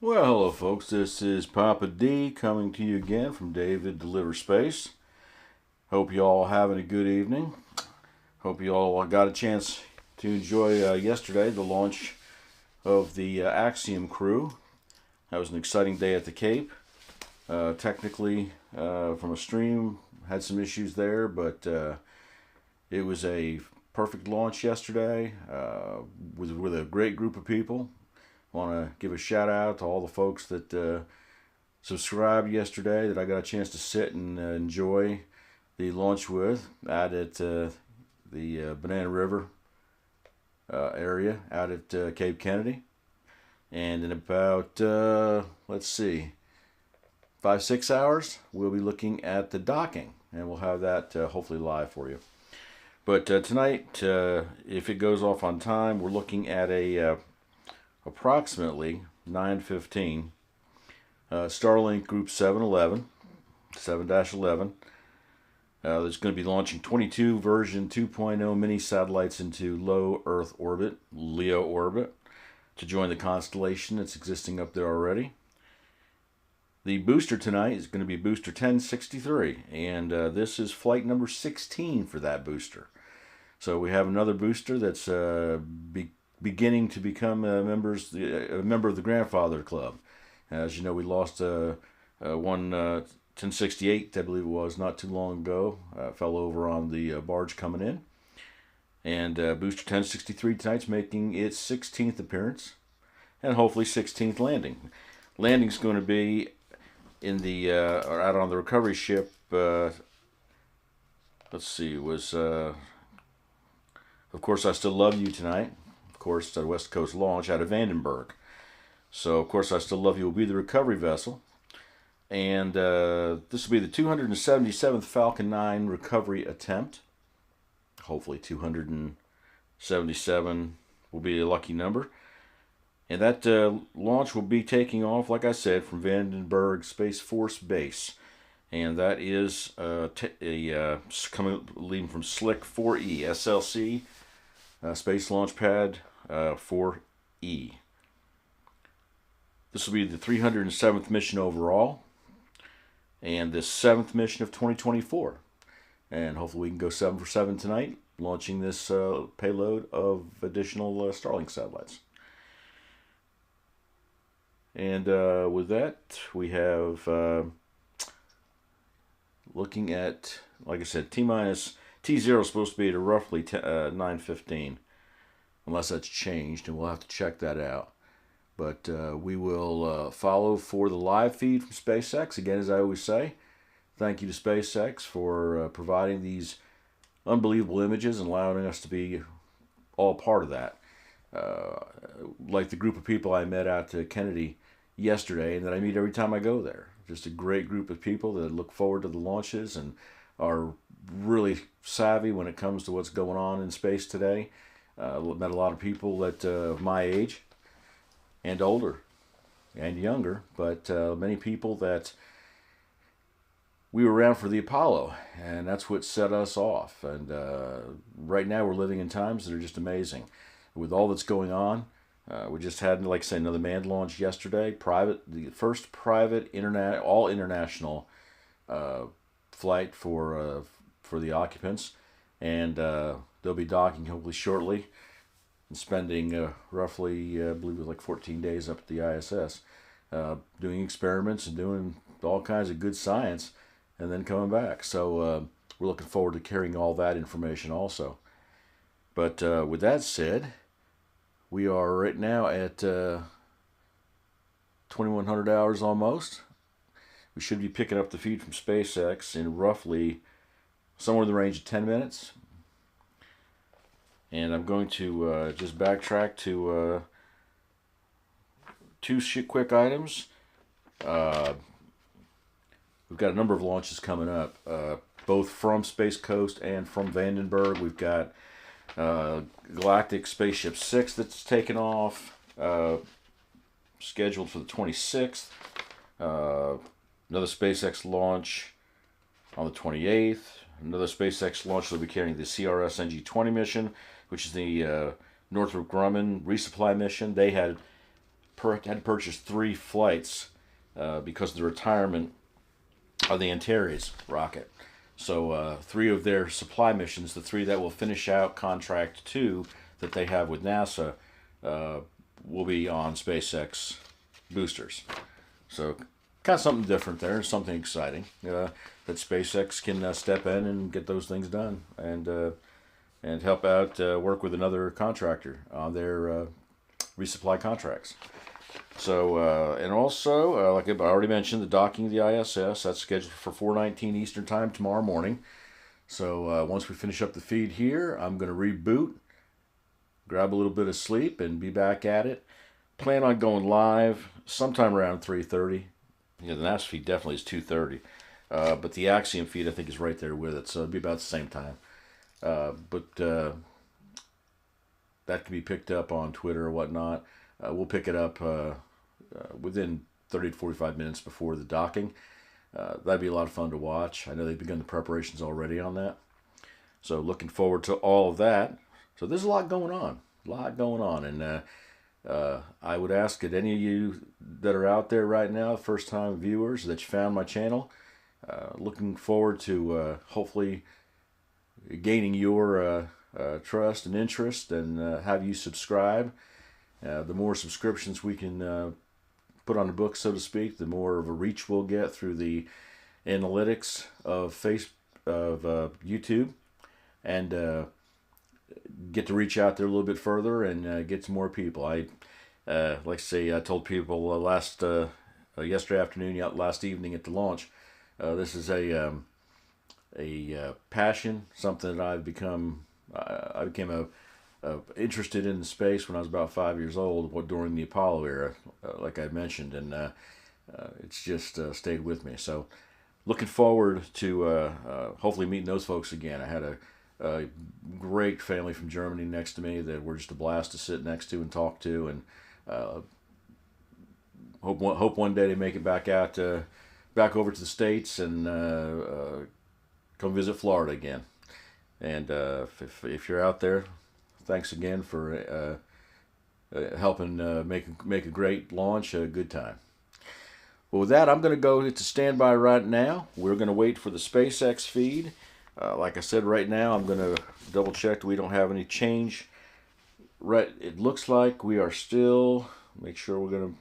Well, hello, folks. This is Papa D coming to you again from David Deliver Space. Hope you all having a good evening. Hope you all got a chance to enjoy yesterday the launch of the Axiom crew. That was an exciting day at the Cape. Technically, from a stream, had some issues there, but it was a perfect launch yesterday with a great group of people. Want to give a shout out to all the folks that subscribed yesterday that I got a chance to sit and enjoy the launch with out at the Banana River area out at Cape Kennedy. And in about, let's see, 5-6 hours, we'll be looking at the docking, and we'll have that hopefully live for you. But tonight, if it goes off on time, we're looking at a approximately 9:15 Starlink Group 711, 7-11. That's going to be launching 22 version 2.0 mini satellites into low Earth orbit, LEO orbit, to join the constellation that's existing up there already. The booster tonight is going to be booster 1063, and this is flight number 16 for that booster. So we have another booster that's beginning to become a member of the grandfather club. As you know, we lost one 1068, I believe it was, not too long ago. Fell over on the barge coming in. And booster 1063 tonight's making its 16th appearance, and hopefully 16th landing. Landing's going to be in the or out on the recovery ship. Let's see, was of course I Still Love You tonight. Of course, the West Coast launch out of Vandenberg. So, of course, I Still Love You will be the recovery vessel. And this will be the 277th Falcon 9 recovery attempt. Hopefully 277 will be a lucky number. And that launch will be taking off, like I said, from Vandenberg Space Force Base. And that is leading from Slick 4E, SLC, Space Launch Pad 4E. This will be the 307th mission overall, and the 7th mission of 2024. And hopefully we can go 7 for 7 tonight, launching this payload of additional Starlink satellites. And with that, we have, looking at, like I said, T0 is supposed to be at roughly 9:15. Unless that's changed, and we'll have to check that out. But we will follow for the live feed from SpaceX. Again, as I always say, thank you to SpaceX for providing these unbelievable images and allowing us to be all part of that. Like the group of people I met out to Kennedy yesterday, and that I meet every time I go there. Just a great group of people that look forward to the launches and are really savvy when it comes to what's going on in space today. Met a lot of people that my age and older and younger, but many people that we were around for the Apollo, and that's what set us off. And right now we're living in times that are just amazing. With all that's going on, we just had, like I say, another manned launch yesterday. The first private all international flight for the occupants, and they'll be docking hopefully shortly and spending roughly, I believe it was like 14 days up at the ISS, doing experiments and doing all kinds of good science, and then coming back. So we're looking forward to carrying all that information also. But with that said, we are right now at 2100 hours almost. We should be picking up the feed from SpaceX in roughly somewhere in the range of 10 minutes. And I'm going to just backtrack to two quick items. We've got a number of launches coming up, both from Space Coast and from Vandenberg. We've got Galactic Spaceship 6 that's taken off, scheduled for the 26th. Another SpaceX launch on the 28th. Another SpaceX launch that will be carrying the CRS NG-20 mission, which is the Northrop Grumman resupply mission. They had had to purchase 3 flights because of the retirement of the Antares rocket. So 3 of their supply missions, the 3 that will finish out Contract 2 that they have with NASA, will be on SpaceX boosters. So kind of something different there, something exciting that SpaceX can step in and get those things done and help out, work with another contractor on their resupply contracts. So, and also, like I already mentioned, the docking of the ISS, that's scheduled for 4:19 Eastern Time tomorrow morning. So once we finish up the feed here, I'm going to reboot, grab a little bit of sleep, and be back at it. Plan on going live sometime around 3:30. The NASA feed definitely is 2:30. But the Axiom feed, I think, is right there with it, so it'll be about the same time. But that can be picked up on Twitter or whatnot. We'll pick it up within 30 to 45 minutes before the docking. That'd be a lot of fun to watch. I know they've begun the preparations already on that. So looking forward to all of that. So there's a lot going on. And I would ask that any of you that are out there right now, first-time viewers, that you found my channel, looking forward to hopefully gaining your trust and interest and have you subscribe. The more subscriptions we can put on the book, so to speak, the more of a reach we'll get through the analytics of YouTube, and get to reach out there a little bit further and get to more people. I like I say, I told people yesterday afternoon, last evening at the launch, this is a passion, something that I've become. I became interested in space when I was about 5 years old, during the Apollo era, like I mentioned, and it's just stayed with me. So, looking forward to hopefully meeting those folks again. I had a great family from Germany next to me that were just a blast to sit next to and talk to, and hope one day they make it back back over to the States and come visit Florida again. And if you're out there, thanks again for helping make a great launch a good time. Well, with that, I'm going to go to standby right now. We're going to wait for the SpaceX feed. Like I said, right now I'm going to double check that we don't have any change. Right, it looks like we are still. Make sure we're going to.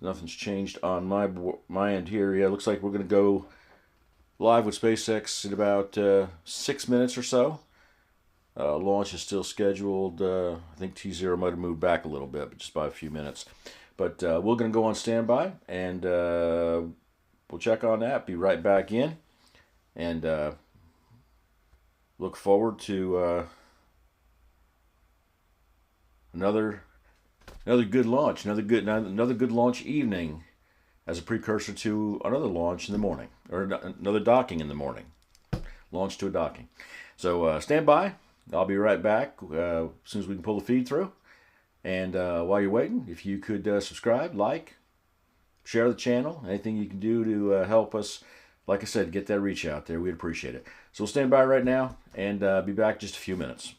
Nothing's changed on my end here. Yeah, it looks like we're going to go live with SpaceX in about 6 minutes or so. Launch is still scheduled. I think T0 might have moved back a little bit, but just by a few minutes. But we're going to go on standby, and we'll check on that. Be right back in, and look forward to another good launch, another good launch evening, as a precursor to another launch in the morning, or another docking in the morning. Launch to a docking. So stand by. I'll be right back as soon as we can pull the feed through. And while you're waiting, if you could subscribe, like, share the channel, anything you can do to help us, like I said, get that reach out there, we'd appreciate it. So we'll stand by right now and be back in just a few minutes.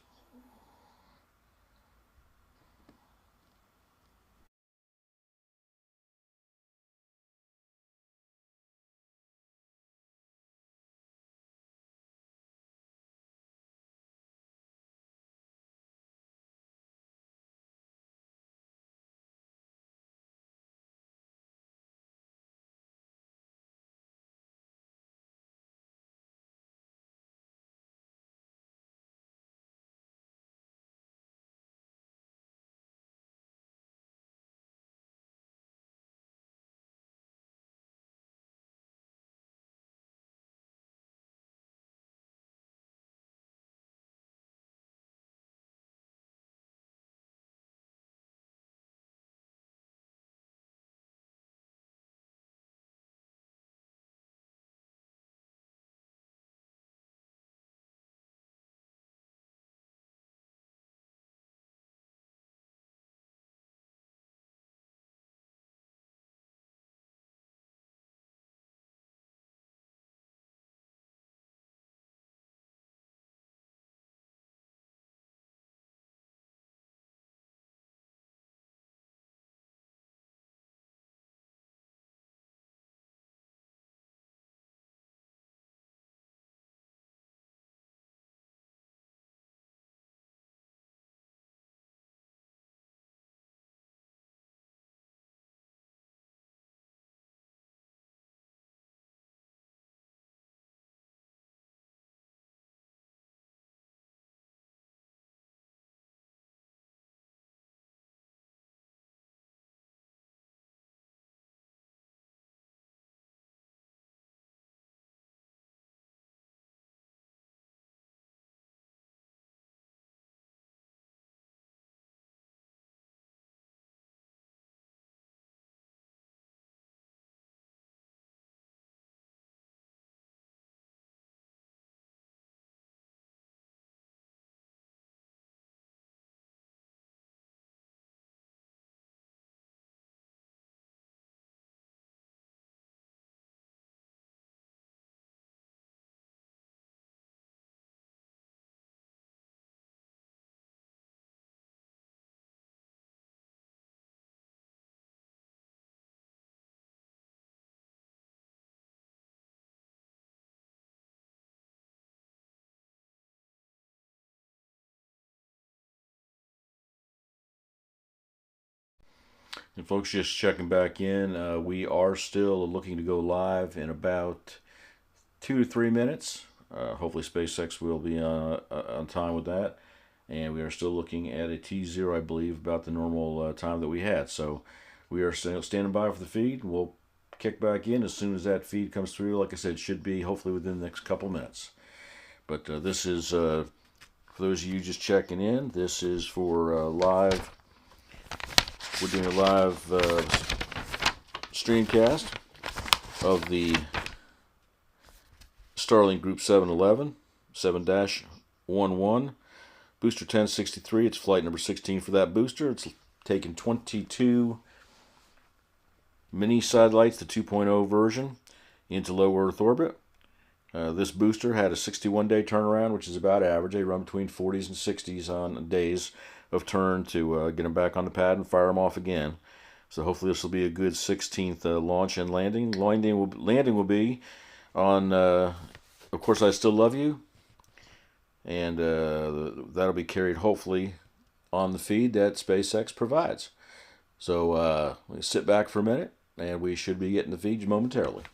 And folks, just checking back in, we are still looking to go live in about 2 to 3 minutes. Hopefully SpaceX will be on time with that. And we are still looking at a T0, I believe, about the normal time that we had. So we are standing by for the feed. We'll kick back in as soon as that feed comes through. Like I said, it should be hopefully within the next couple minutes. But this is, for those of you just checking in, this is for live. We're doing a live streamcast of the Starlink Group 711, 7-11, booster 1063. It's flight number 16 for that booster. It's taken 22 mini satellites, the 2.0 version, into low Earth orbit. This booster had a 61-day turnaround, which is about average. They run between 40s and 60s on days of turn to get them back on the pad and fire them off again. So hopefully this will be a good 16th launch and landing. Landing will be on, of course, I Still Love You. And that'll be carried hopefully on the feed that SpaceX provides. So sit back for a minute and we should be getting the feed momentarily.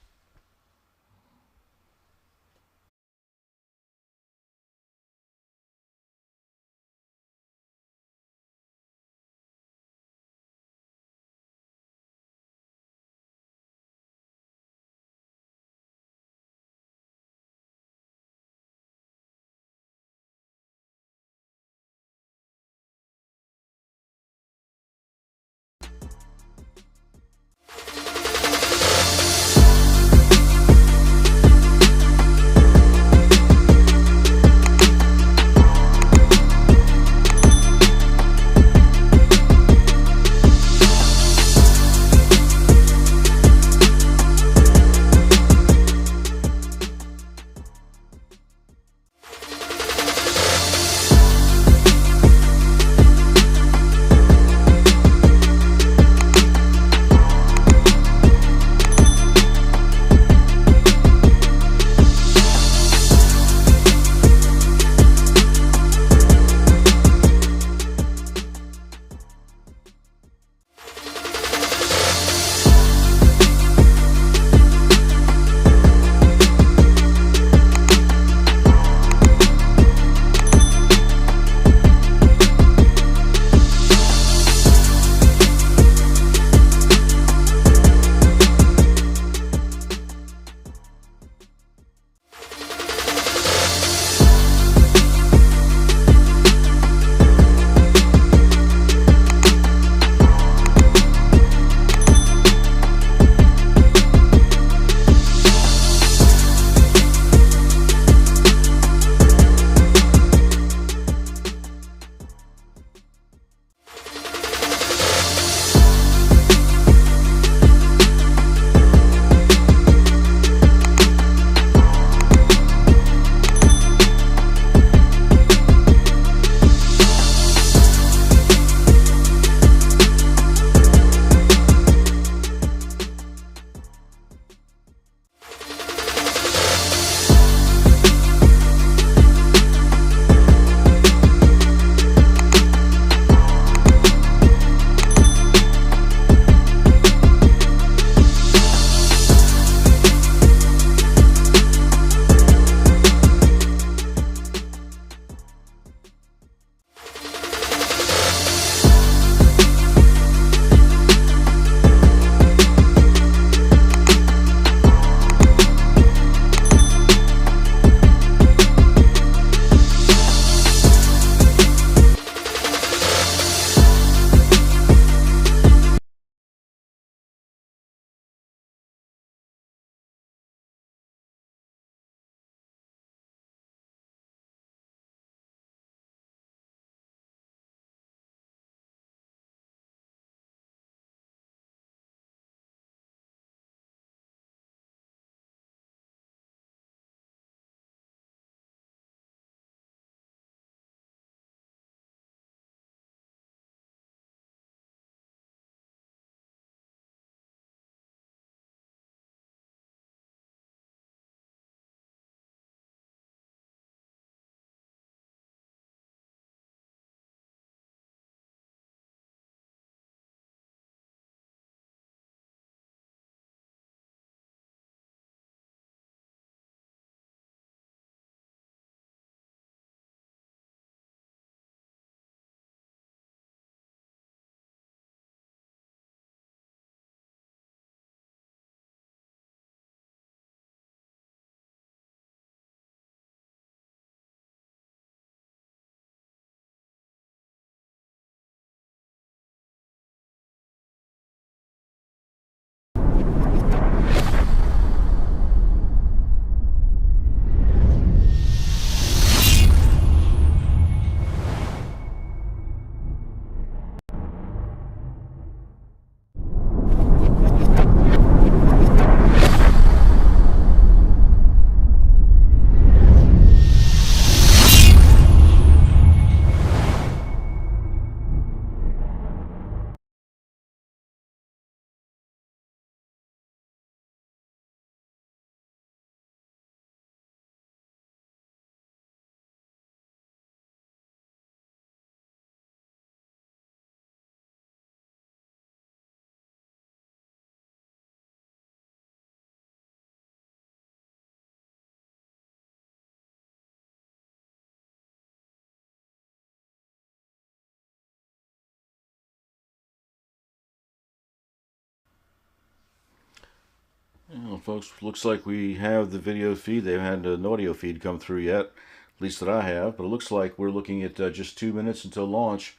Folks, looks like we have the video feed. They haven't had an audio feed come through yet, at least that I have. But it looks like we're looking at just 2 minutes until launch.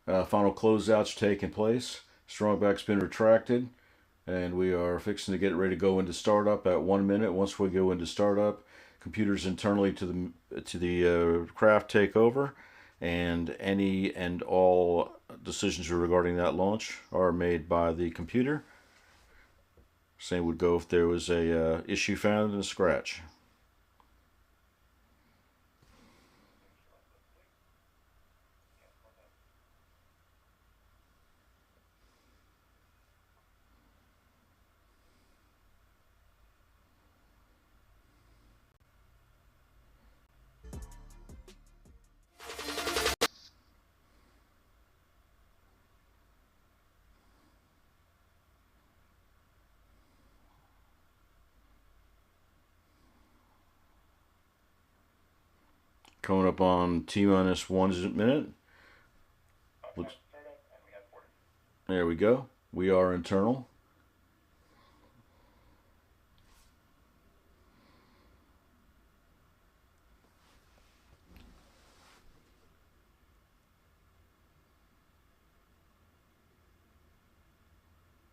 Final closeouts taking place. Strong back's been retracted, and we are fixing to get ready to go into startup at 1 minute. Once we go into startup, computers internally to the craft take over, and any and all decisions regarding that launch are made by the computer. Same would go if there was a issue found in a scratch. Coming up on T-minus 1 minute. There we go. We are internal.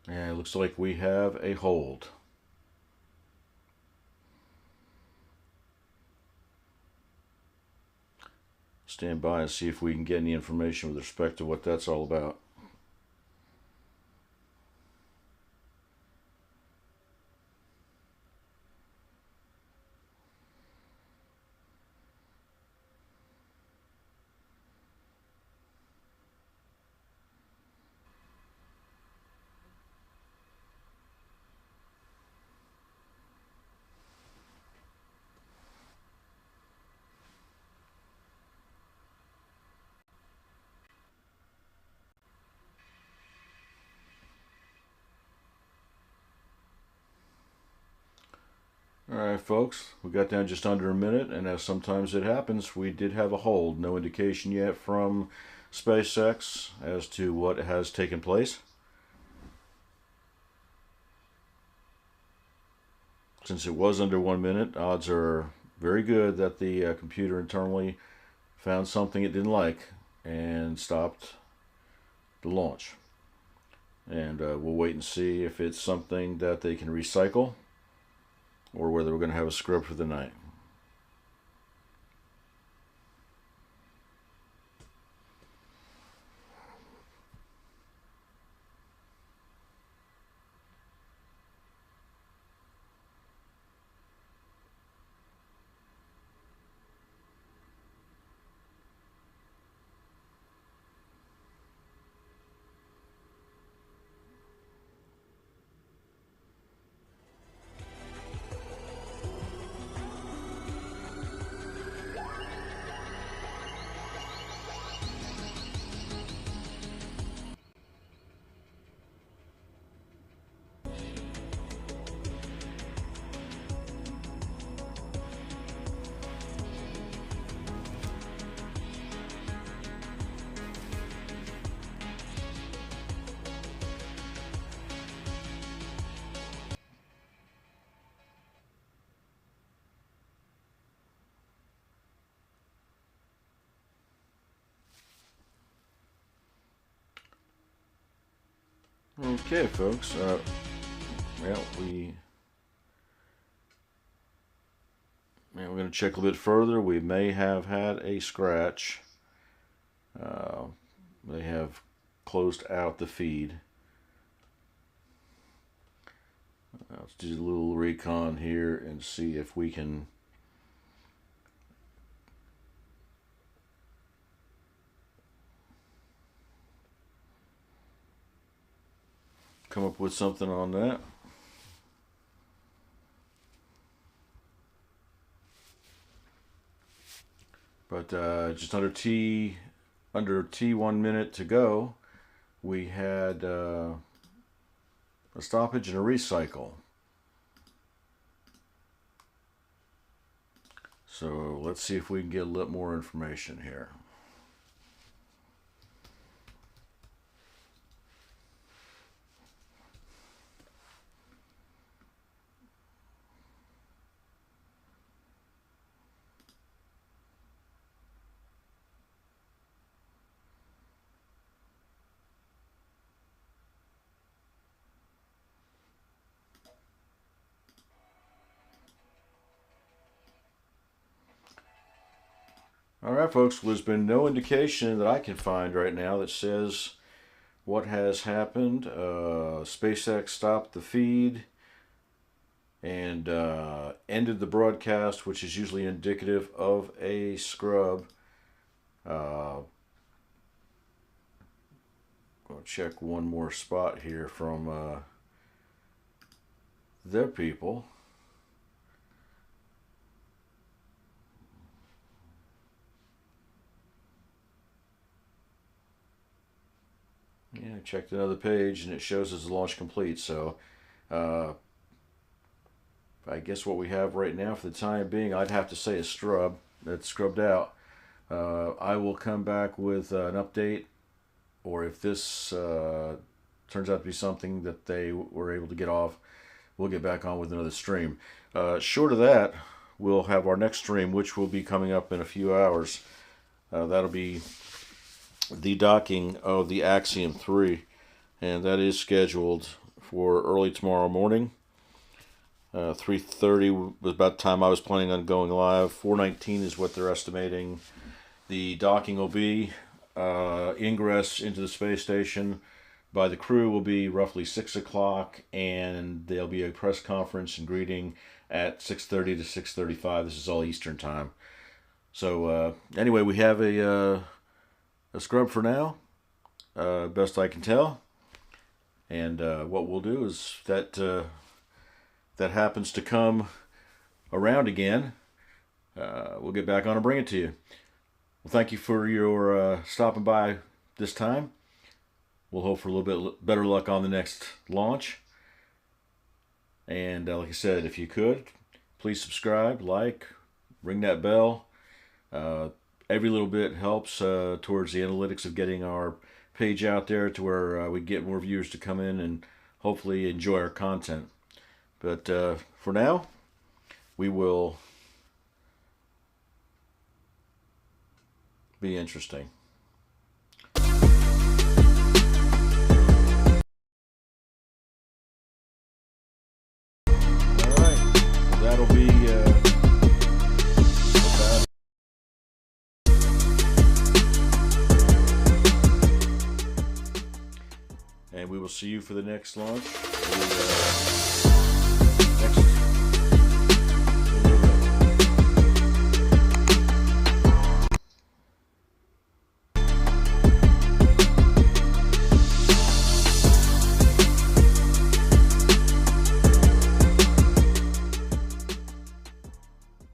And it looks like we have a hold. Stand by and see if we can get any information with respect to what that's all about. Alright folks, we got down just under a minute, and as sometimes it happens, we did have a hold. No indication yet from SpaceX as to what has taken place. Since it was under 1 minute, odds are very good that the computer internally found something it didn't like and stopped the launch. And we'll wait and see if it's something that they can recycle, or whether we're going to have a scrub for the night. Okay, folks. Well, we're going to check a little bit further. We may have had a scratch. They have closed out the feed. Let's do a little recon here and see if we can come up with something on that. But just under T1 minute to go, we had a stoppage and a recycle. So let's see if we can get a little more information here. All right, folks. Well, there's been no indication that I can find right now that says what has happened. SpaceX stopped the feed and ended the broadcast, which is usually indicative of a scrub. I'll check one more spot here from their people. Yeah, I checked another page and it shows as launch complete. So I guess what we have right now for the time being, I'd have to say a scrub. That's scrubbed out. I will come back with an update, or if this turns out to be something that they were able to get off, we'll get back on with another stream. Short of that, we'll have our next stream, which will be coming up in a few hours. That'll be the docking of the Axiom 3, and that is scheduled for early tomorrow morning. 3:30 was about the time I was planning on going live. 4:19 is what they're estimating the docking will be. Ingress into the space station by the crew will be roughly 6 o'clock, and there'll be a press conference and greeting at 6:30 to 6:35. This is all Eastern time. So anyway, we have a scrub for now, best I can tell. And what we'll do is that that happens to come around again, we'll get back on and bring it to you. Well, thank you for your stopping by this time. We'll hope for a little bit better luck on the next launch. And like I said, if you could, please subscribe, like, ring that bell. Every little bit helps towards the analytics of getting our page out there to where we get more viewers to come in and hopefully enjoy our content. But for now, we will be interesting. All right, that'll be and we will see you for the next launch.